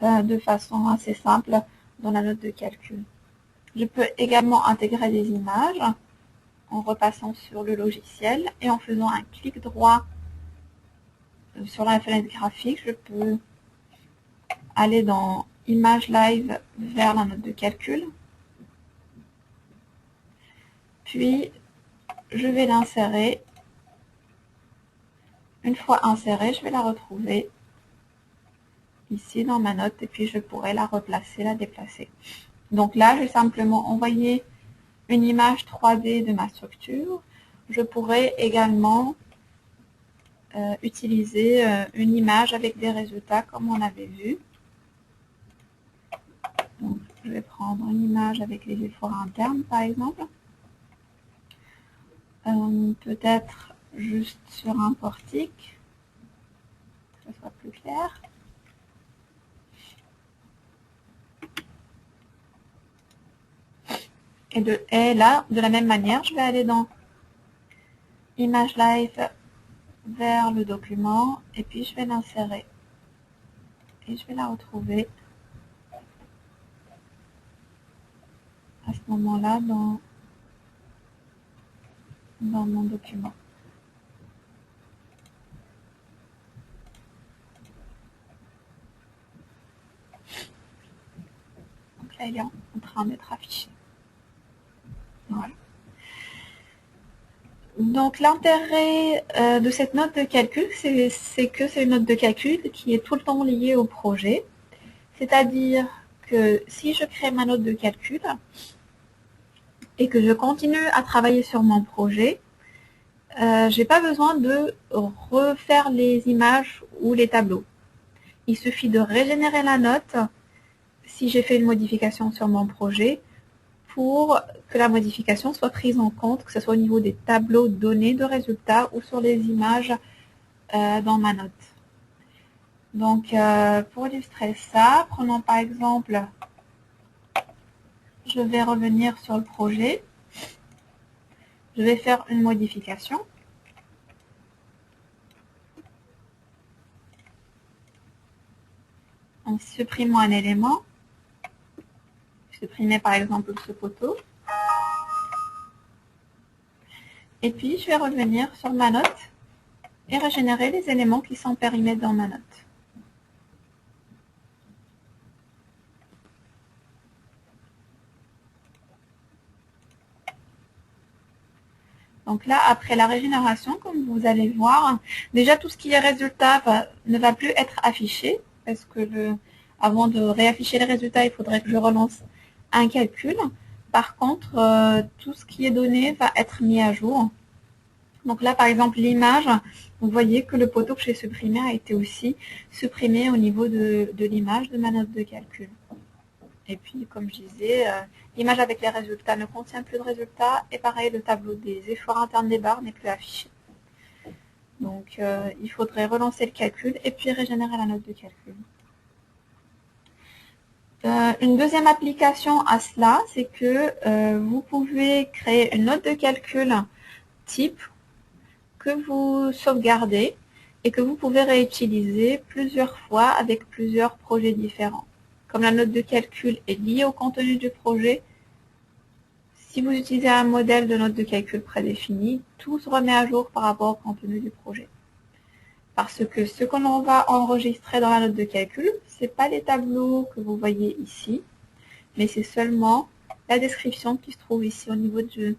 de façon assez simple dans la note de calcul. Je peux également intégrer des images en repassant sur le logiciel et en faisant un clic droit sur la fenêtre graphique. Je peux aller dans Image Live vers la note de calcul. Puis, je vais l'insérer. Une fois insérée, je vais la retrouver ici dans ma note et puis je pourrai la replacer, la déplacer. Donc là, je vais simplement envoyer une image 3D de ma structure. Je pourrais également utiliser une image avec des résultats comme on avait vu. Donc, je vais prendre une image avec les efforts internes par exemple. Peut-être juste sur un portique, que ce soit plus clair. Et là, de la même manière, je vais aller dans Image Live vers le document et puis je vais l'insérer. Et je vais la retrouver à ce moment-là dans mon document. Donc là, il est en train d'être affiché. Voilà. Donc l'intérêt de cette note de calcul, c'est que c'est une note de calcul qui est tout le temps liée au projet. C'est-à-dire que si je crée ma note de calcul et que je continue à travailler sur mon projet, j'ai pas besoin de refaire les images ou les tableaux. Il suffit de régénérer la note si j'ai fait une modification sur mon projet pour que la modification soit prise en compte, que ce soit au niveau des tableaux donnés de résultats ou sur les images dans ma note. Donc, pour illustrer ça, prenons par exemple, je vais revenir sur le projet. Je vais faire une modification. En supprimant un élément, supprimer par exemple ce poteau. Et puis, je vais revenir sur ma note et régénérer les éléments qui sont périmés dans ma note. Donc là, après la régénération, comme vous allez voir, déjà tout ce qui est résultat ne va plus être affiché, parce que avant de réafficher les résultats, il faudrait que je relance un calcul. Par contre, tout ce qui est donné va être mis à jour. Donc là, par exemple, l'image, vous voyez que le poteau que j'ai supprimé a été aussi supprimé au niveau de l'image de ma note de calcul. Et puis, comme je disais, l'image avec les résultats ne contient plus de résultats. Et pareil, le tableau des efforts internes des barres n'est plus affiché. Donc, il faudrait relancer le calcul et puis régénérer la note de calcul. Une deuxième application à cela, c'est que vous pouvez créer une note de calcul type que vous sauvegardez et que vous pouvez réutiliser plusieurs fois avec plusieurs projets différents. Comme la note de calcul est liée au contenu du projet, si vous utilisez un modèle de note de calcul prédéfini, tout se remet à jour par rapport au contenu du projet. Parce que ce que l'on va enregistrer dans la note de calcul, ce n'est pas les tableaux que vous voyez ici, mais c'est seulement la description qui se trouve ici au niveau du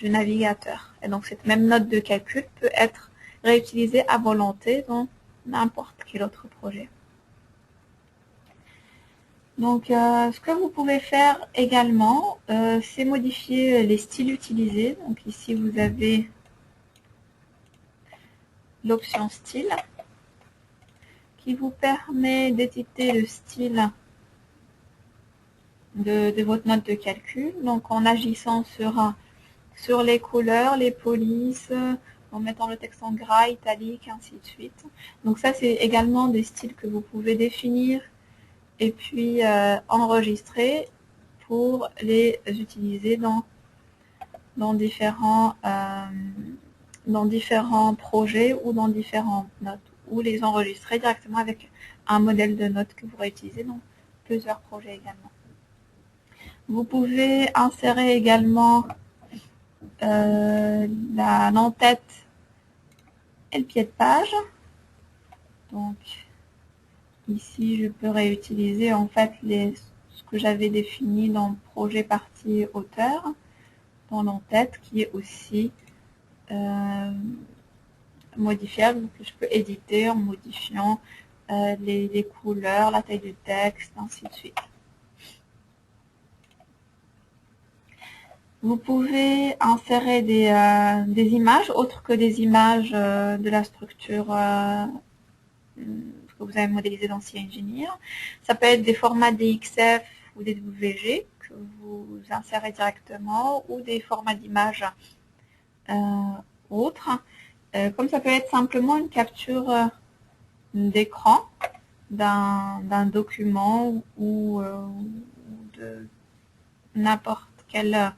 navigateur. Et donc cette même note de calcul peut être réutilisée à volonté dans n'importe quel autre projet. Donc, ce que vous pouvez faire également, c'est modifier les styles utilisés. Donc ici, vous avez l'option style qui vous permet d'éditer le style de votre note de calcul. Donc, en agissant sur les couleurs, les polices, en mettant le texte en gras, italique, ainsi de suite. Donc ça, c'est également des styles que vous pouvez définir et puis enregistrer pour les utiliser dans différents projets ou dans différentes notes, ou les enregistrer directement avec un modèle de notes que vous réutilisez dans plusieurs projets également. Vous pouvez insérer également l'entête et le pied de page. Donc ici, je peux réutiliser en fait ce que j'avais défini dans le projet partie auteur, dans l'entête, qui est aussi modifiable, que je peux éditer en modifiant les couleurs, la taille du texte, ainsi de suite. Vous pouvez insérer des images autres que des images de la structure que vous avez modélisé dans CEngineer. Ça peut être des formats DXF ou des WG que vous insérez directement ou des formats d'images autres. Comme ça peut être simplement une capture d'écran d'un document ou de n'importe quelle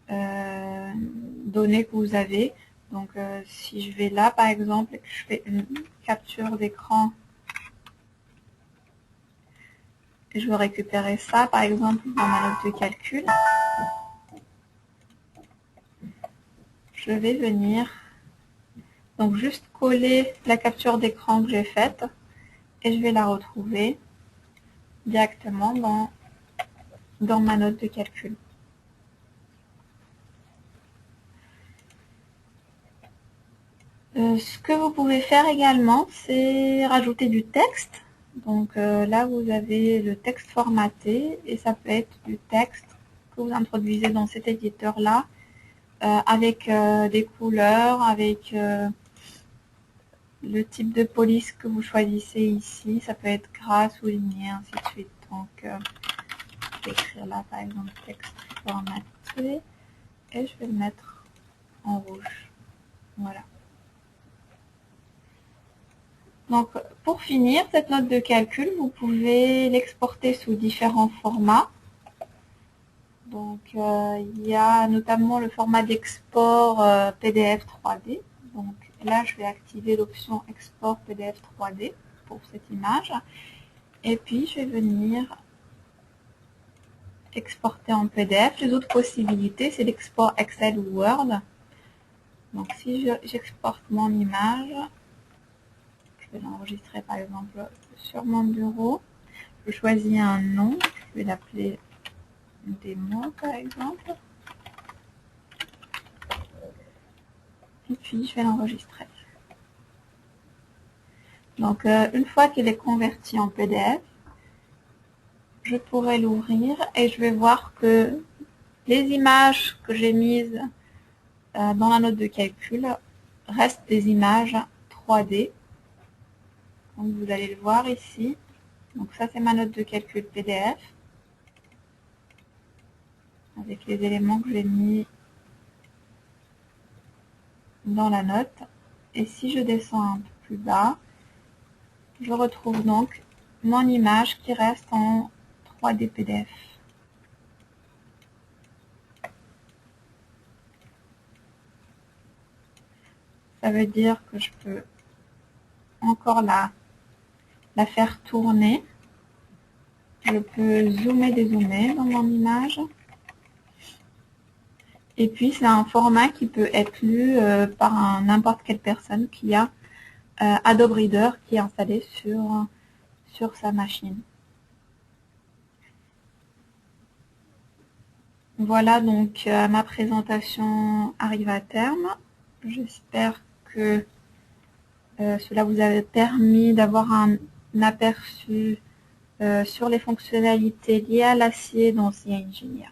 données que vous avez. Donc si je vais là par exemple et que je fais une capture d'écran, je veux récupérer ça par exemple dans ma note de calcul, je vais venir donc juste coller la capture d'écran que j'ai faite et je vais la retrouver directement dans ma note de calcul. Ce que vous pouvez faire également, c'est rajouter du texte. Donc là, vous avez le texte formaté et ça peut être du texte que vous introduisez dans cet éditeur-là avec des couleurs, avec le type de police que vous choisissez ici. Ça peut être gras, souligné, ainsi de suite. Donc, je vais écrire là, par exemple, texte formaté et je vais le mettre en rouge. Voilà. Donc, pour finir, cette note de calcul, vous pouvez l'exporter sous différents formats. Donc, il y a notamment le format d'export PDF 3D. Donc, là, je vais activer l'option Export PDF 3D pour cette image. Et puis, je vais venir exporter en PDF. Les autres possibilités, c'est l'export Excel ou Word. Donc, si j'exporte mon image, je vais l'enregistrer par exemple sur mon bureau. Je choisis un nom, je vais l'appeler démo par exemple. Et puis je vais l'enregistrer. Donc une fois qu'il est converti en PDF, je pourrai l'ouvrir et je vais voir que les images que j'ai mises dans la note de calcul restent des images 3D. Donc vous allez le voir ici. Donc ça c'est ma note de calcul PDF avec les éléments que j'ai mis dans la note. Et si je descends un peu plus bas, je retrouve donc mon image qui reste en 3D PDF. Ça veut dire que je peux encore la faire tourner. Je peux zoomer, dézoomer dans mon image. Et puis, c'est un format qui peut être lu par n'importe quelle personne qui a Adobe Reader qui est installé sur sa machine. Voilà, donc ma présentation arrive à terme. J'espère que cela vous a permis d'avoir un aperçu sur les fonctionnalités liées à l'acier dans CEngineer.